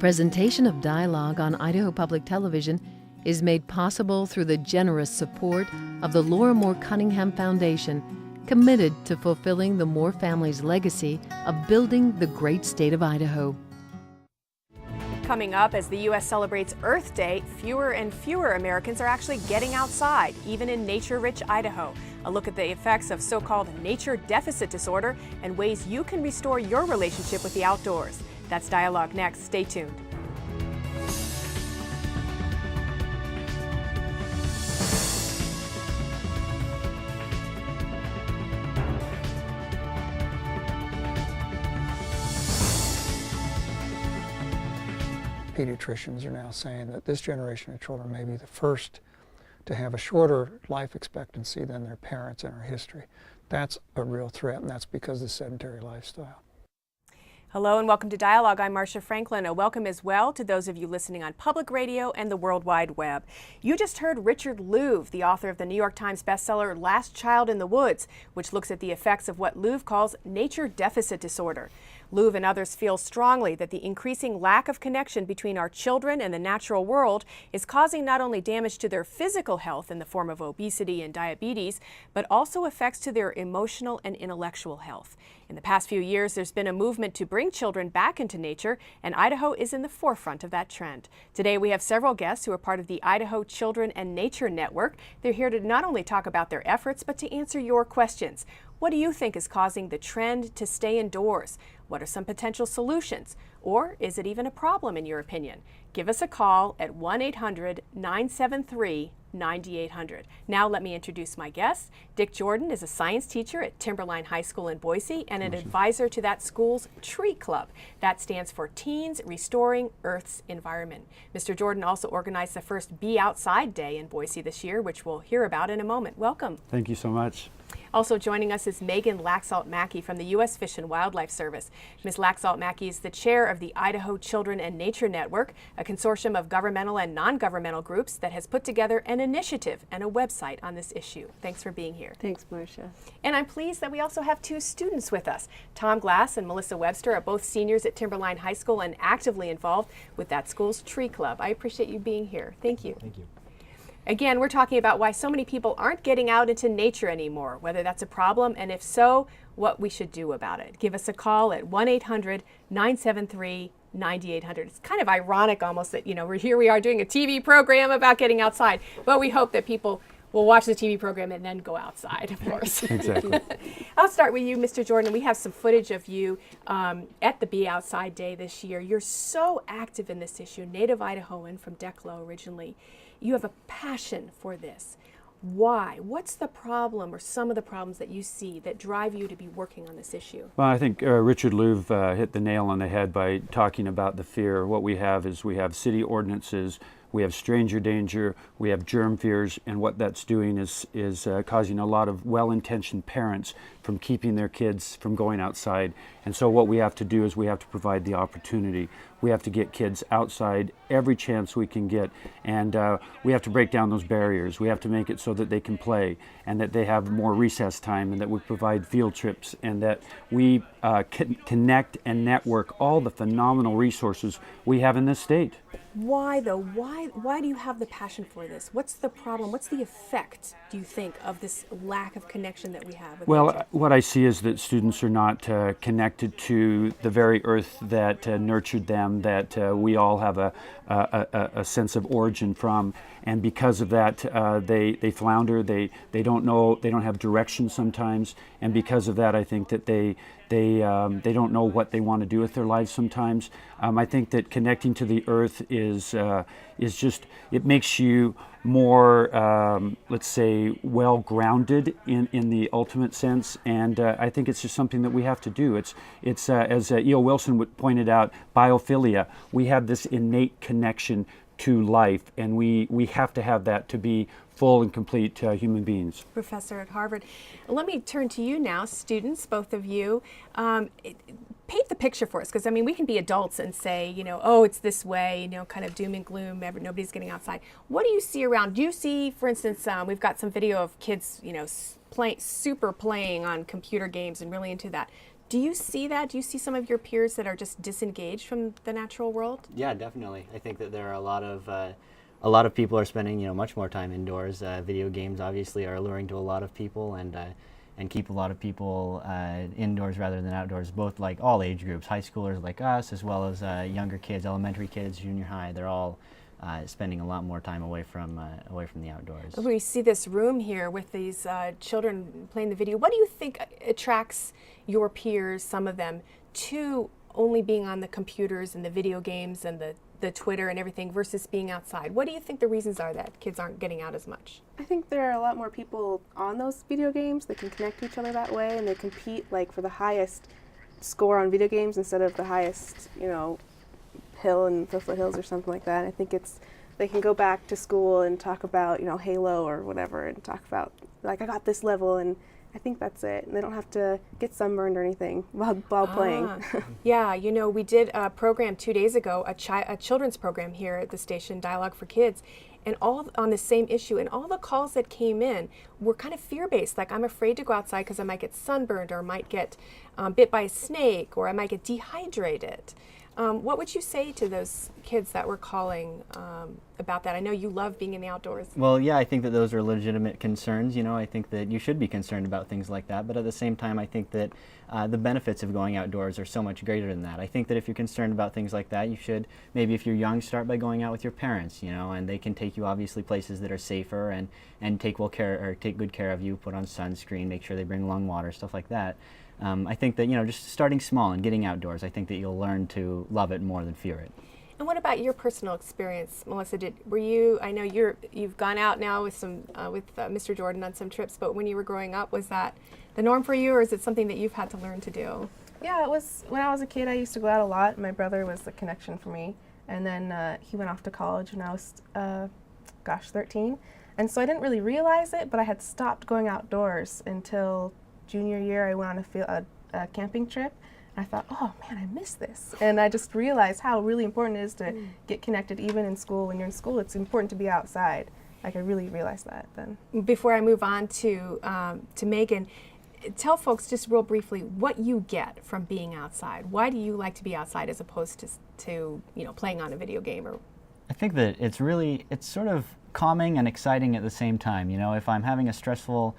Presentation of Dialogue on Idaho Public Television is made possible through the generous support of the Laura Moore Cunningham Foundation, committed to fulfilling the Moore family's legacy of building the great state of Idaho. Coming up, as the U.S. celebrates Earth Day, fewer and fewer Americans are actually getting outside, even in nature-rich Idaho. A look at the effects of so-called nature deficit disorder and ways you can restore your relationship with the outdoors. That's Dialogue next. Stay tuned. Pediatricians are now saying that this generation of children may be the first to have a shorter life expectancy than their parents in our history. That's a real threat, and that's because of the sedentary lifestyle. Hello and welcome to Dialogue. I'm Marcia Franklin. A welcome as well to those of you listening on public radio and the World Wide Web. You just heard Richard Louv, the author of the New York Times bestseller Last Child in the Woods, which looks at the effects of what Louv calls nature deficit disorder. Louv and others feel strongly that the increasing lack of connection between our children and the natural world is causing not only damage to their physical health in the form of obesity and diabetes, but also effects to their emotional and intellectual health. In the past few years, there's been a movement to bring children back into nature, and Idaho is in the forefront of that trend. Today, we have several guests who are part of the Idaho Children and Nature Network. They're here to not only talk about their efforts, but to answer your questions. What do you think is causing the trend to stay indoors? What are some potential solutions? Or is it even a problem in your opinion? Give us a call at 1-800-973-9800. Now let me introduce my guest. Dick Jordan is a science teacher at Timberline High School in Boise and an advisor to that school's Tree Club. That stands for Teens Restoring Earth's Environment. Mr. Jordan also organized the first Be Outside Day in Boise this year, which we'll hear about in a moment. Welcome. Thank you so much. Also joining us is Megan Laxalt-Mackey from the U.S. Fish and Wildlife Service. Ms. Laxalt-Mackey is the chair of the Idaho Children and Nature Network, a consortium of governmental and non-governmental groups that has put together an initiative and a website on this issue. Thanks for being here. Thanks, Marcia. And I'm pleased that we also have two students with us. Tom Glass and Melissa Webster are both seniors at Timberline High School and actively involved with that school's Tree Club. I appreciate you being here. Thank you. Thank you. Again, we're talking about why so many people aren't getting out into nature anymore, whether that's a problem, and if so, what we should do about it. Give us a call at 1-800-973-9800. It's kind of ironic almost that, here we are doing a TV program about getting outside, but we hope that people will watch the TV program and then go outside, of course. Exactly. I'll start with you, Mr. Jordan. We have some footage of you at the Be Outside Day this year. You're so active in this issue, native Idahoan from Declo originally. You have a passion for this. Why? What's the problem or some of the problems that you see that drive you to be working on this issue? Well, I think Richard Louv hit the nail on the head by talking about the fear. What we have is we have city ordinances, we have stranger danger, we have germ fears, and what that's doing is causing a lot of well-intentioned parents from keeping their kids from going outside. And so what we have to do is we have to provide the opportunity. We have to get kids outside every chance we can get, and we have to break down those barriers. We have to make it so that they can play and that they have more recess time and that we provide field trips and that we connect and network all the phenomenal resources we have in this state. Why though? Why do you have the passion for this? What's the problem? What's the effect, do you think, of this lack of connection that we have with nature? What I see is that students are not connected to the very earth that nurtured them, that we all have a sense of origin from, and because of that they flounder, they don't know, they don't have direction sometimes, and because of that I think that they don't know what they want to do with their lives sometimes. I think that connecting to the earth is just, it makes you more, let's say, well-grounded in the ultimate sense, and I think it's just something that we have to do. It's as E.O. Wilson pointed out, biophilia. We have this innate connection to life, and we have to have that to be full and complete human beings. Professor at Harvard. Let me turn to you now, students, both of you. Paint the picture for us, because we can be adults and say, oh, it's this way, kind of doom and gloom, nobody's getting outside. What do you see around? Do you see, for instance, we've got some video of kids, playing on computer games and really into that. Do you see that? Do you see some of your peers that are just disengaged from the natural world? Yeah, definitely. I think that there are a lot of people are spending much more time indoors. Video games obviously are alluring to a lot of people, and keep a lot of people indoors rather than outdoors. Both like all age groups, high schoolers like us, as well as younger kids, elementary kids, junior high. They're all spending a lot more time away from the outdoors. We see this room here with these children playing the video. What do you think attracts your peers, some of them, to only being on the computers and the video games and the Twitter and everything versus being outside? What do you think the reasons are that kids aren't getting out as much? I think there are a lot more people on those video games. They can connect to each other that way, and they compete like for the highest score on video games instead of the highest, hill in the foothills or something like that. I think they can go back to school and talk about Halo or whatever, and talk about like I got this level, and I think that's it. And they don't have to get sunburned or anything while playing. Yeah, we did a program 2 days ago, a children's program here at the station, Dialogue for Kids, and all on the same issue. And all the calls that came in were kind of fear-based, like I'm afraid to go outside because I might get sunburned, or I might get bit by a snake, or I might get dehydrated. What would you say to those kids that were calling about that? I know you love being in the outdoors. Well, yeah, I think that those are legitimate concerns. I think that you should be concerned about things like that. But at the same time, I think that the benefits of going outdoors are so much greater than that. I think that if you're concerned about things like that, you should, maybe if you're young, start by going out with your parents, and they can take you obviously places that are safer and take good care of you, put on sunscreen, make sure they bring along water, stuff like that. I think that, just starting small and getting outdoors, I think that you'll learn to love it more than fear it. And what about your personal experience, Melissa? I know you've gone out now with Mr. Jordan on some trips, but when you were growing up, was that the norm for you, or is it something that you've had to learn to do? Yeah, it was. When I was a kid, I used to go out a lot. My brother was the connection for me, and then he went off to college when I was, 13. And so I didn't really realize it, but I had stopped going outdoors until junior year. I went on a camping trip, and I thought, oh man, I miss this. And I just realized how really important it is to get connected even in school. When you're in school, it's important to be outside. Like I really realized that then. Before I move on to Megan, tell folks just real briefly what you get from being outside. Why do you like to be outside as opposed to playing on a video game? Or I think that it's sort of calming and exciting at the same time. If I'm having a stressful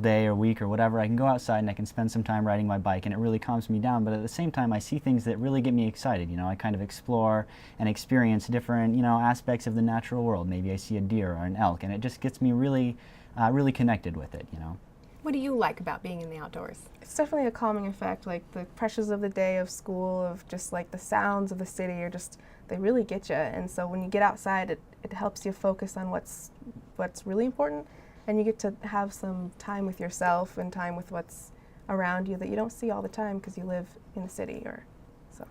day or week or whatever, I can go outside and I can spend some time riding my bike, and it really calms me down. But at the same time, I see things that really get me excited. I kind of explore and experience different aspects of the natural world. Maybe I see a deer or an elk, and it just gets me really connected with it. What do you like about being in the outdoors? It's definitely a calming effect. Like the pressures of the day of school, of just like the sounds of the city, they really get you. And so when you get outside, it helps you focus on what's really important, and you get to have some time with yourself and time with what's around you that you don't see all the time because you live in the city so.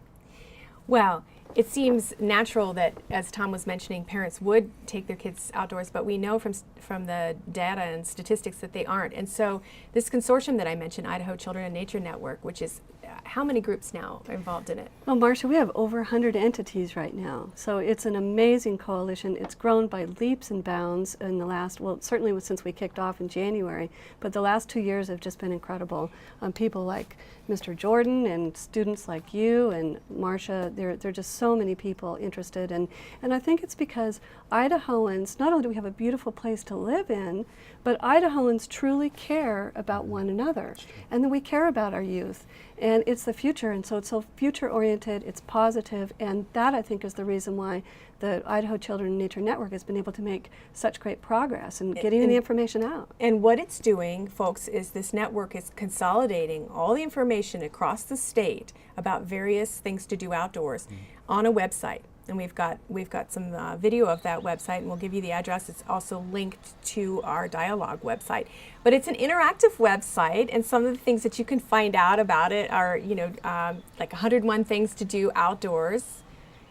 Well, it seems natural that, as Tom was mentioning, parents would take their kids outdoors, but we know from the data and statistics that they aren't. And so this consortium that I mentioned, Idaho Children and Nature Network, which is how many groups now are involved in it? Well, Marcia, we have over 100 entities right now. So it's an amazing coalition. It's grown by leaps and bounds in the last, certainly since we kicked off in January, but the last 2 years have just been incredible. People like Mr. Jordan and students like you and Marcia, there are just so many people interested. And I think it's because Idahoans, not only do we have a beautiful place to live in, but Idahoans truly care about one another. And then we care about our youth. And it's the future, and so it's so future-oriented, it's positive, and that, I think, is the reason why the Idaho Children and Nature Network has been able to make such great progress in getting the information out. And what it's doing, folks, is this network is consolidating all the information across the state about various things to do outdoors on a website. And we've got some video of that website, and we'll give you the address. It's also linked to our Dialogue website. But it's an interactive website, and some of the things that you can find out about it are, like 101 things to do outdoors.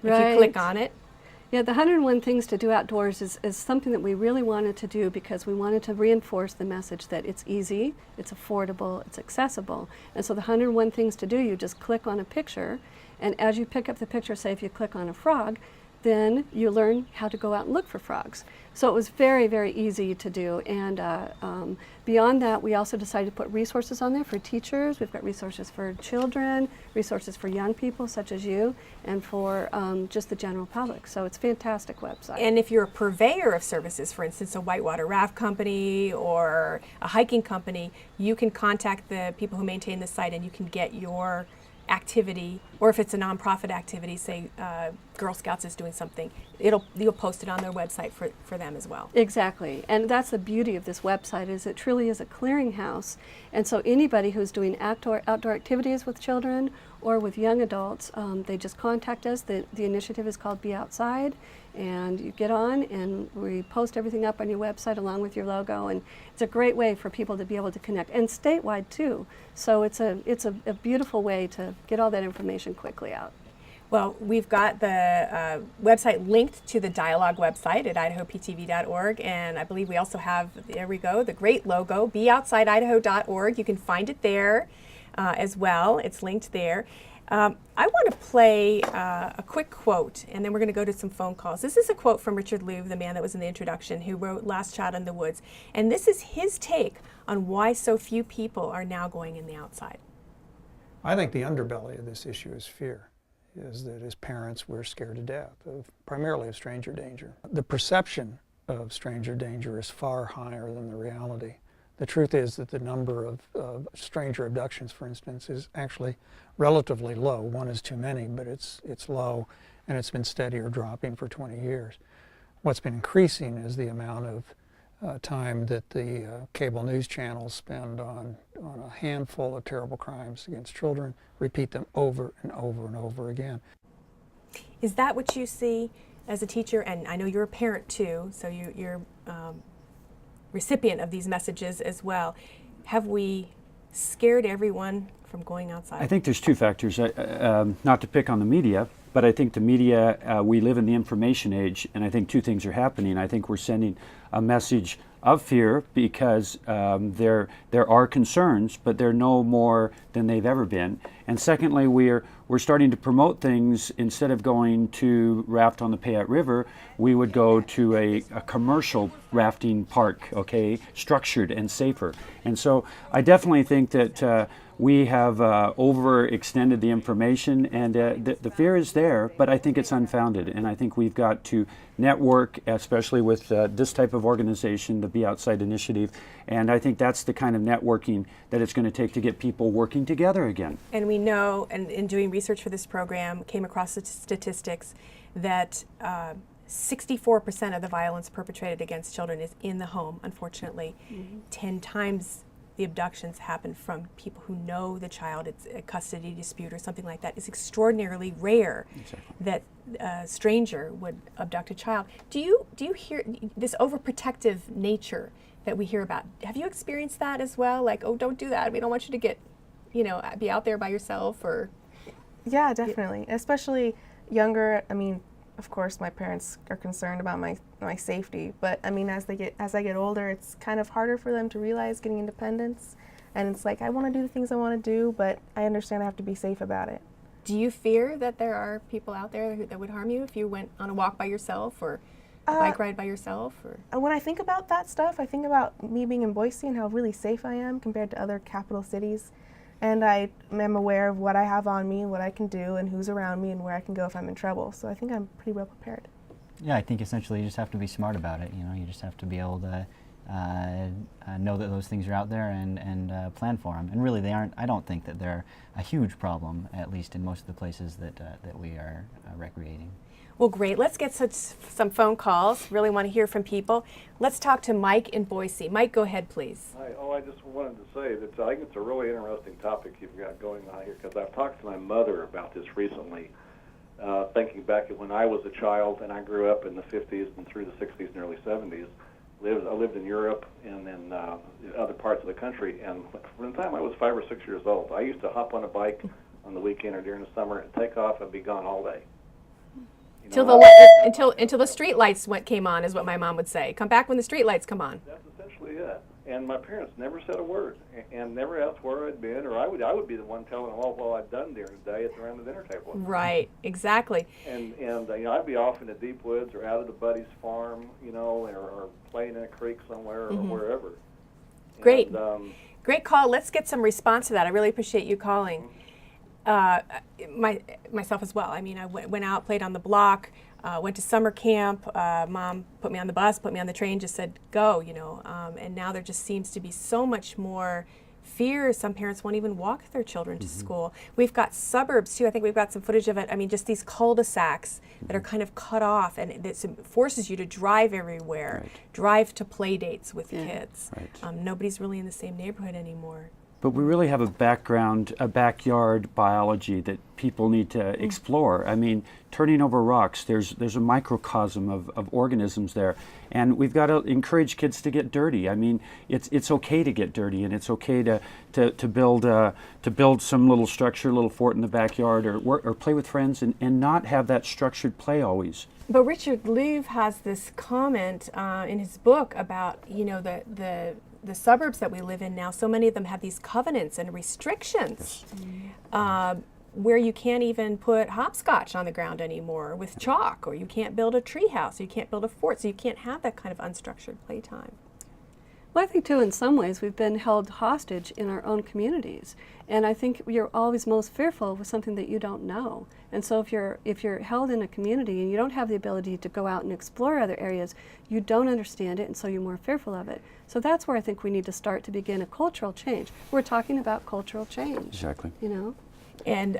Right. If you click on it. Yeah, the 101 things to do outdoors is something that we really wanted to do because we wanted to reinforce the message that it's easy, it's affordable, it's accessible. And so the 101 things to do, you just click on a picture, and as you pick up the picture, say if you click on a frog, then you learn how to go out and look for frogs. So it was very, very easy to do. And beyond that, we also decided to put resources on there for teachers. We've got resources for children, resources for young people such as you, and for just the general public. So it's a fantastic website. And if you're a purveyor of services, for instance, a whitewater raft company or a hiking company, you can contact the people who maintain the site and you can get your activity, or if it's a nonprofit activity, say Girl Scouts is doing something, you'll post it on their website for them as well. Exactly, and that's the beauty of this website, is it truly is a clearinghouse. And so anybody who's doing outdoor activities with children or with young adults, they just contact us. The initiative is called Be Outside, and you get on and we post everything up on your website along with your logo, and it's a great way for people to be able to connect, and statewide too. So it's a beautiful way to get all that information quickly out. Well, we've got the website linked to the Dialogue website at idahoptv.org, and I believe we also have, there we go, the great logo, beoutsideidaho.org. You can find it there as well. It's linked there. I want to play a quick quote, and then we're going to go to some phone calls. This is a quote from Richard Louv, the man that was in the introduction, who wrote Last Child in the Woods. And this is his take on why so few people are now going in the outside. I think the underbelly of this issue is fear, is that as parents we're scared to death, primarily of stranger danger. The perception of stranger danger is far higher than the reality. The truth is that the number of stranger abductions, for instance, is actually relatively low. One is too many, but it's low, and it's been steady or dropping for 20 years. What's been increasing is the amount of time that the cable news channels spend on a handful of terrible crimes against children, repeat them over and over and over again. Is that what you see as a teacher? And I know you're a parent too, so you're recipient of these messages as well. Have we scared everyone from going outside? I think there's two factors. Not to pick on the media, but I think the media, we live in the information age, and I think two things are happening. I think we're sending a message of fear because there are concerns, but they're no more than they've ever been. And secondly, we're starting to promote things. Instead of going to raft on the Payette River, we would go to a commercial rafting park, okay, structured and safer. And so I definitely think that we have overextended the information, and the fear is there, but I think it's unfounded. And I think we've got to network, especially with this type of organization, the Be Outside Initiative, and I think that's the kind of networking that it's going to take to get people working together again. And we know, and in doing research for this program, came across the statistics that 64% of the violence perpetrated against children is in the home, unfortunately. 10 times the abductions happen from people who know the child. It's a custody dispute or something like that. It's extraordinarily rare that a stranger would abduct a child. Do you hear this overprotective nature that we hear about? Have you experienced that as well? Like, oh, don't do that. We don't want you to get, be out there by yourself, or. Yeah, definitely. Especially younger. I mean, of course, my parents are concerned about my safety, but I mean, as I get older, it's kind of harder for them to realize getting independence, and it's like, I want to do the things I want to do, but I understand I have to be safe about it. Do you fear that there are people out there that would harm you if you went on a walk by yourself or a bike ride by yourself? Or when I think about that stuff, I think about me being in Boise and how really safe I am compared to other capital cities. And I am aware of what I have on me, what I can do, and who's around me, and where I can go if I'm in trouble. So I think I'm pretty well prepared. Yeah, I think essentially you just have to be smart about it. You just have to be able to know that those things are out there and plan for them. And really, they aren't. I don't think that they're a huge problem, at least in most of the places that we are recreating. Well, great. Let's get some phone calls. Really want to hear from people. Let's talk to Mike in Boise. Mike, go ahead, please. Hi. I just wanted to say that I think it's a really interesting topic you've got going on here, because I've talked to my mother about this recently, thinking back at when I was a child, and I grew up in the 50s and through the 60s and early 70s. I lived in Europe and in other parts of the country, and from the time I was 5 or 6 years old, I used to hop on a bike on the weekend or during the summer and take off and be gone all day. Until the street lights came on, is what my mom would say. Come back when the street lights come on. That's essentially it. and my parents never said a word and never asked where I'd been, or I would be the one telling them all what I'd done during the day around the dinner table. Right, exactly. And I'd be off in the deep woods or out at a buddy's farm, or playing in a creek somewhere or wherever. Great. And, Great call. Let's get some response to that. I really appreciate you calling. Myself as well. I mean, I went out, played on the block, went to summer camp. Mom put me on the bus, put me on the train, just said, go, and now there just seems to be so much more fear. Some parents won't even walk their children to school. We've got suburbs too. I think we've got some footage of it. I mean, just these cul-de-sacs that are kind of cut off, and it forces you to drive everywhere, drive to play dates with kids. Nobody's really in the same neighborhood anymore. But we really have a backyard biology that people need to explore. I mean, turning over rocks, there's a microcosm of organisms there. And we've got to encourage kids to get dirty. I mean, it's okay to get dirty, and it's okay to build some little structure, little fort in the backyard, or play with friends, and not have that structured play always. But Richard Louv has this comment in his book about, the suburbs that we live in now. So many of them have these covenants and restrictions where you can't even put hopscotch on the ground anymore with chalk, or you can't build a tree house, or you can't build a fort, so you can't have that kind of unstructured playtime. Well, I think too, in some ways, we've been held hostage in our own communities, and I think you're always most fearful with something that you don't know. And so, if you're held in a community and you don't have the ability to go out and explore other areas, you don't understand it, and so you're more fearful of it. So that's where I think we need to start to begin a cultural change. We're talking about cultural change. Exactly. And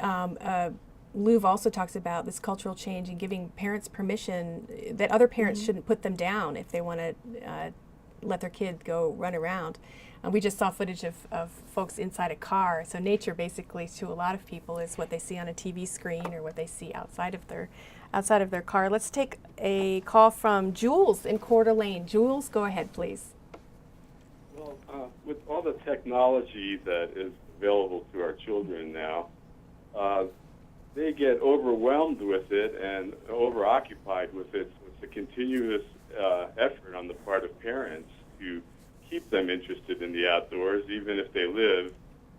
Louv also talks about this cultural change and giving parents permission that other parents shouldn't put them down if they want to let their kid go run around. We just saw footage of folks inside a car. So nature, basically, to a lot of people, is what they see on a TV screen or what they see outside of their car. Let's take a call from Jules in Coeur d'Alene. Jules, go ahead, please. Well, with all the technology that is available to our children now, they get overwhelmed with it and overoccupied with it. So it's a continuous effort on the part of parents to keep them interested in the outdoors, even if they live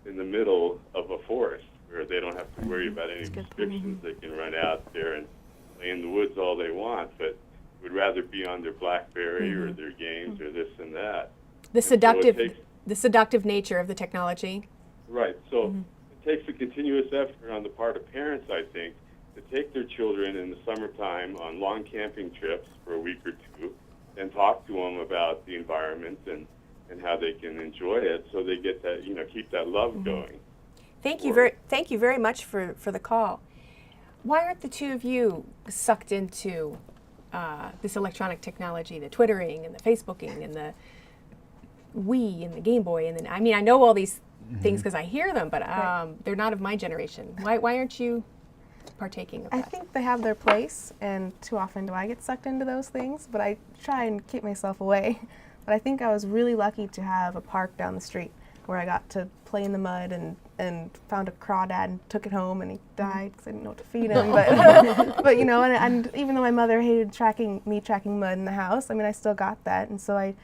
in the middle of a forest where they don't have to worry about any restrictions. They can run out there and play in the woods all they want, but would rather be on their BlackBerry or their games or this and that. The seductive nature of the technology. Right. So it takes a continuous effort on the part of parents, I think, to take their children in the summertime on long camping trips for a week or two and talk to them about the environment and how they can enjoy it, so they get that, keep that love going. Thank you very much for the call. Why aren't the two of you sucked into this electronic technology, the Twittering and the Facebooking and the Wii and the Game Boy? And I mean, I know all these things because I hear them, but they're not of my generation. Why aren't you partaking of that? I think they have their place, and too often do I get sucked into those things, but I try and keep myself away. But I think I was really lucky to have a park down the street where I got to play in the mud and found a crawdad and took it home, and he died because I didn't know what to feed him. But and even though my mother hated tracking mud in the house, I mean, I still got that. And so I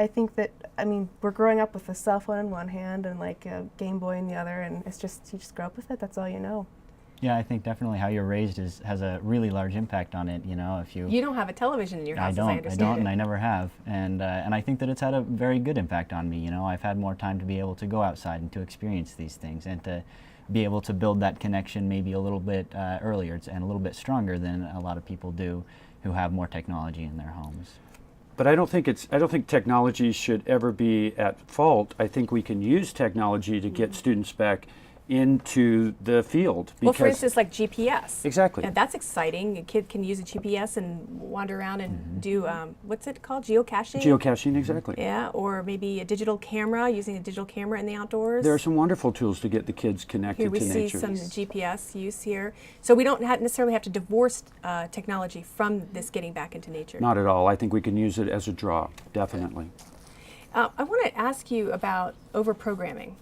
think that, we're growing up with a cell phone in one hand and like a Game Boy in the other, and it's just, you just grow up with it. That's all you know. Yeah, I think definitely how you're raised has a really large impact on it. If you don't have a television in your house, I don't, and I never have, and I think that it's had a very good impact on me. I've had more time to be able to go outside and to experience these things and to be able to build that connection maybe a little bit earlier and a little bit stronger than a lot of people do who have more technology in their homes. But I don't think technology should ever be at fault. I think we can use technology to get students back into the field. Well, for instance, like GPS. Exactly. And that's exciting. A kid can use a GPS and wander around and do, what's it called, geocaching? Geocaching, exactly. Yeah, or maybe a digital camera, using a digital camera in the outdoors. There are some wonderful tools to get the kids connected to nature. Here we see some GPS use here. So we don't necessarily have to divorce technology from this getting back into nature. Not at all. I think we can use it as a draw, definitely. I want to ask you about overprogramming.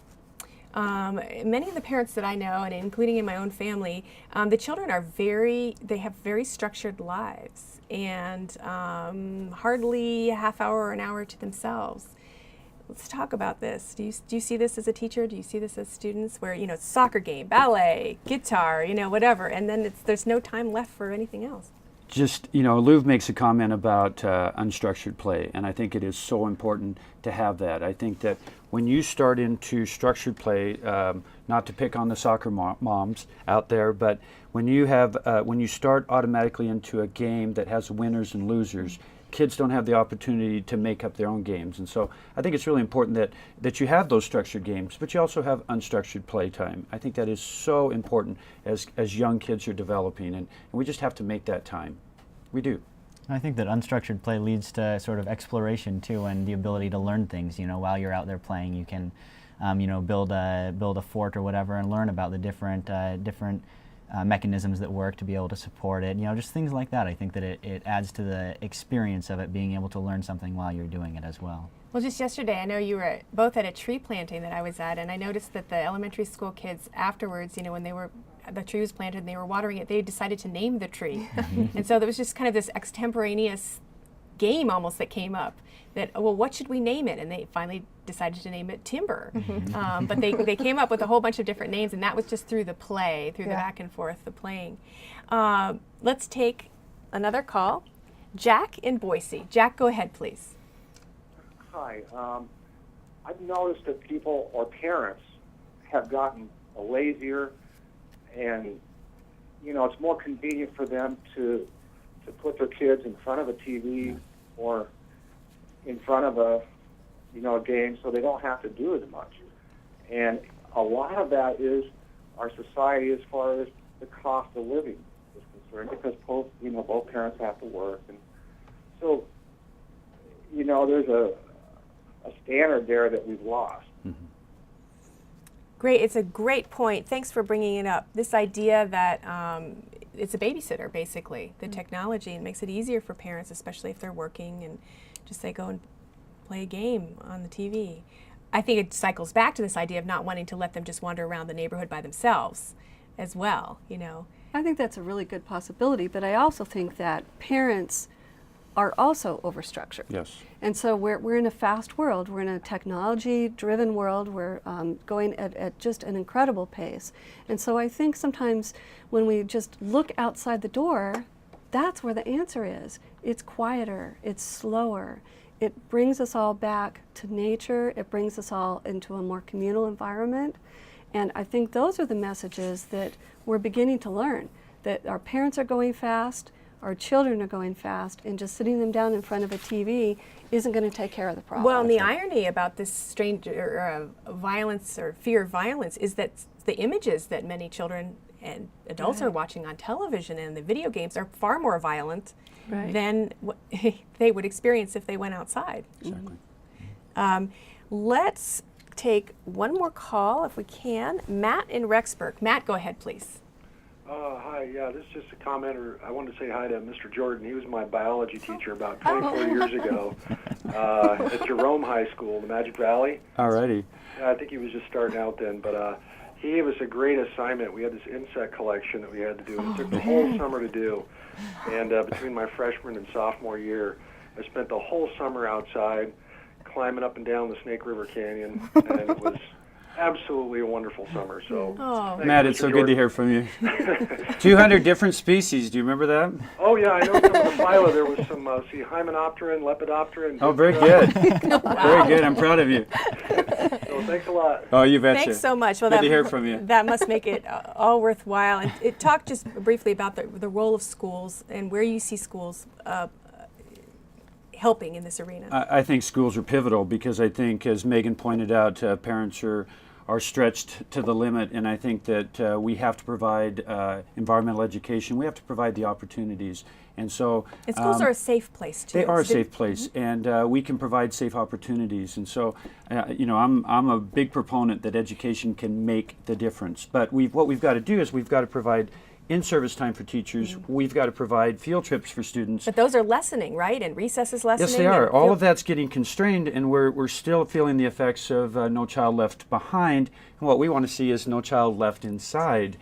Many of the parents that I know, and including in my own family, the children they have very structured lives and hardly a half hour or an hour to themselves. Let's talk about this. Do you see this as a teacher? Do you see this as students where, it's soccer game, ballet, guitar, whatever, and then there's no time left for anything else? Just, Louv makes a comment about unstructured play, and I think it is so important to have that. I think that when you start into structured play, not to pick on the soccer moms out there, but when you start automatically into a game that has winners and losers, kids don't have the opportunity to make up their own games. And so I think it's really important that you have those structured games, but you also have unstructured play time. I think that is so important as young kids are developing, and we just have to make that time. We do. I think that unstructured play leads to sort of exploration too, and the ability to learn things. While you're out there playing, you can, build a fort or whatever, and learn about the different mechanisms that work to be able to support it. Just things like that. I think that it adds to the experience of it, being able to learn something while you're doing it as well. Well, just yesterday, I know you were both at a tree planting that I was at, and I noticed that the elementary school kids afterwards, when the tree was planted and they were watering it, they decided to name the tree. And so there was just kind of this extemporaneous game almost that came up that, well, what should we name it? And they finally decided to name it Timber. But they came up with a whole bunch of different names, and that was just through the play, through the back and forth, the playing. Let's take another call. Jack in Boise. Jack, go ahead, please. Hi. I've noticed that people or parents have gotten lazier, and it's more convenient for them to put their kids in front of a TV or in front of a game, so they don't have to do as much. And a lot of that is our society as far as the cost of living is concerned, because both parents have to work, and so there's a standard there that we've lost. Great. It's a great point. Thanks for bringing it up. This idea that it's a babysitter, basically, the technology. It makes it easier for parents, especially if they're working, and just say, go and play a game on the TV. I think it cycles back to this idea of not wanting to let them just wander around the neighborhood by themselves as well, I think that's a really good possibility, but I also think that parents are also overstructured. Yes. And so we're in a fast world. We're in a technology-driven world. We're going at just an incredible pace. And so I think sometimes when we just look outside the door, that's where the answer is. It's quieter. It's slower. It brings us all back to nature. It brings us all into a more communal environment. And I think those are the messages that we're beginning to learn, that our parents are going fast, our children are going fast, and just sitting them down in front of a TV isn't going to take care of the problem. Well, and the irony about this strange violence or fear of violence is that the images that many children and adults are watching on television and the video games are far more violent than what they would experience if they went outside. Exactly. Let's take one more call if we can. Matt in Rexburg. Matt, go ahead, please. Hi, this is just a commenter. I wanted to say hi to Mr. Jordan. He was my biology teacher about 24 years ago at Jerome High School, the Magic Valley. Alrighty. I think he was just starting out then, but he gave us a great assignment. We had this insect collection that we had to do. It took the whole summer to do, and between my freshman and sophomore year, I spent the whole summer outside climbing up and down the Snake River Canyon, and it was absolutely a wonderful summer. So, Matt, it's so good to hear from you. 200 different species. Do you remember that? Oh yeah, I know some of the phyla. There was some Hymenoptera and Lepidoptera. And oh, very good. Very good. I'm proud of you. So thanks a lot. Oh, you betcha. Thanks so much. Well, good to hear from you. That must make it all worthwhile. And it talked just briefly about the role of schools and where you see schools helping in this arena. I think schools are pivotal because I think, as Megan pointed out, parents are stretched to the limit, and I think that we have to provide environmental education. We have to provide the opportunities, and so schools are a safe place too. They are a safe place, and we can provide safe opportunities. And so, I'm a big proponent that education can make the difference. But what we've got to do is we've got to provide in-service time for teachers. We've got to provide field trips for students. But those are lessening, right? And recess is lessening. Yes, they are. All of that's getting constrained, and we're still feeling the effects of No Child Left Behind. And what we want to see is No Child Left Inside.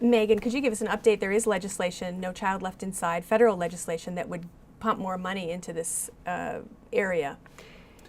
Megan, could you give us an update? There is legislation, No Child Left Inside, federal legislation that would pump more money into this area.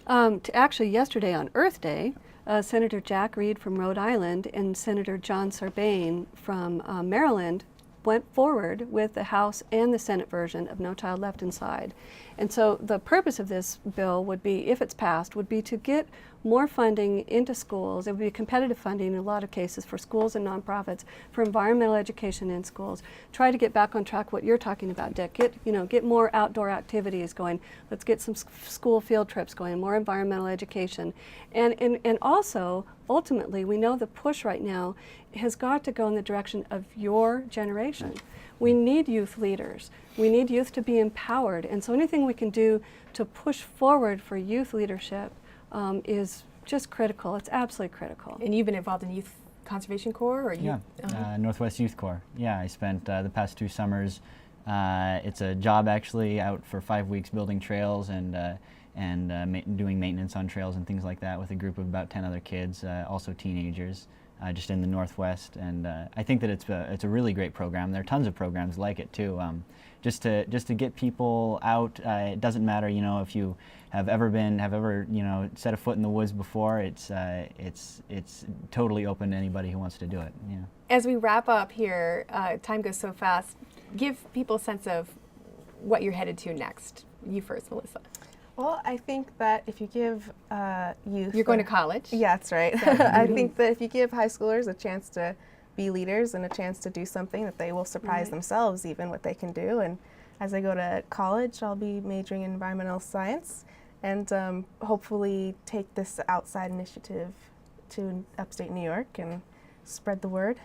Actually, yesterday on Earth Day, Senator Jack Reed from Rhode Island and Senator John Sarbanes from Maryland went forward with the House and the Senate version of No Child Left Inside. And so the purpose of this bill would be, if it's passed, would be to get more funding into schools. It would be competitive funding in a lot of cases for schools and nonprofits for environmental education in schools. Try to get back on track what you're talking about, Dick. Get more outdoor activities going. Let's get some school field trips going, more environmental education. And also, ultimately, we know the push right now has got to go in the direction of your generation. We need youth leaders. We need youth to be empowered. And so anything we can do to push forward for youth leadership is just critical. It's absolutely critical. And you've been involved in Youth Conservation Corps? Or Yeah, Northwest Youth Corps. Yeah, I spent the past 2 summers. It's a job actually out for 5 weeks building trails and doing maintenance on trails and things like that with a group of about 10 other kids, also teenagers, just in the Northwest. And I think that it's a really great program. There are tons of programs like it too. Just to get people out. It doesn't matter, if you have ever set a foot in the woods before. It's totally open to anybody who wants to do it. Yeah. As we wrap up here, time goes so fast. Give people a sense of what you're headed to next. You first, Melissa. Well, I think that if you give youth... You're going to college? Yeah, that's right. I think that if you give high schoolers a chance to be leaders and a chance to do something, that they will surprise themselves even what they can do. And as I go to college, I'll be majoring in environmental science and hopefully take this outside initiative to upstate New York and spread the word.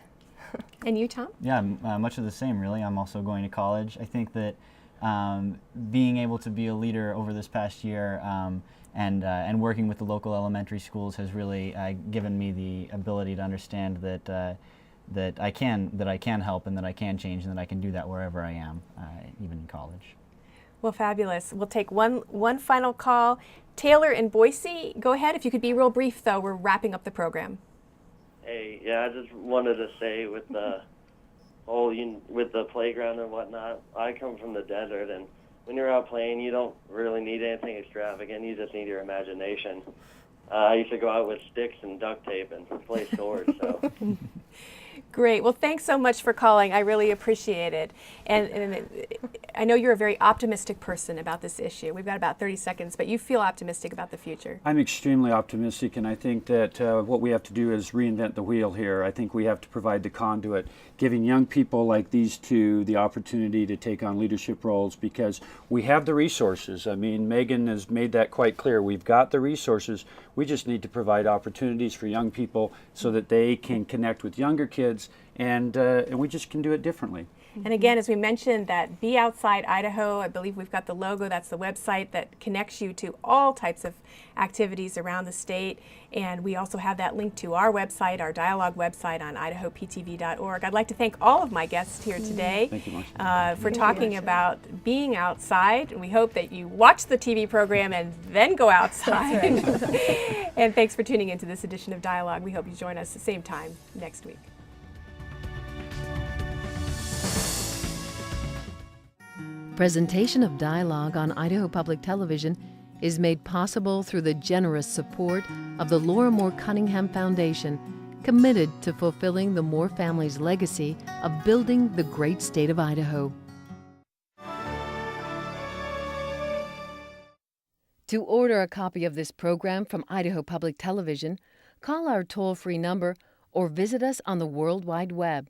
And you, Tom? Yeah, much of the same, really. I'm also going to college. I think that being able to be a leader over this past year and working with the local elementary schools has really given me the ability to understand that I can help and that I can change and that I can do that wherever I am, even in college. Well, fabulous. We'll take one final call. Taylor in Boise, go ahead. If you could be real brief, though, we're wrapping up the program. Hey, yeah, I just wanted to say with the with the playground and whatnot, I come from the desert, and when you're out playing, you don't really need anything extravagant. You just need your imagination. I used to go out with sticks and duct tape and play swords. So. Great. Well, thanks so much for calling. I really appreciate it. And I know you're a very optimistic person about this issue. We've got about 30 seconds, but you feel optimistic about the future. I'm extremely optimistic, and I think that what we have to do is reinvent the wheel here. I think we have to provide the conduit, giving young people like these two the opportunity to take on leadership roles because we have the resources. I mean, Megan has made that quite clear. We've got the resources. We just need to provide opportunities for young people so that they can connect with younger kids, and we just can do it differently. And again, as we mentioned, that Be Outside Idaho, I believe we've got the logo, that's the website that connects you to all types of activities around the state. And we also have that link to our website, our dialogue website on idahoptv.org. I'd like to thank all of my guests here today for talking about being outside. And we hope that you watch the TV program and then go outside. And thanks for tuning into this edition of Dialogue. We hope you join us the same time next week. Presentation of Dialogue on Idaho Public Television is made possible through the generous support of the Laura Moore Cunningham Foundation, committed to fulfilling the Moore family's legacy of building the great state of Idaho. To order a copy of this program from Idaho Public Television, call our toll-free number or visit us on the World Wide Web.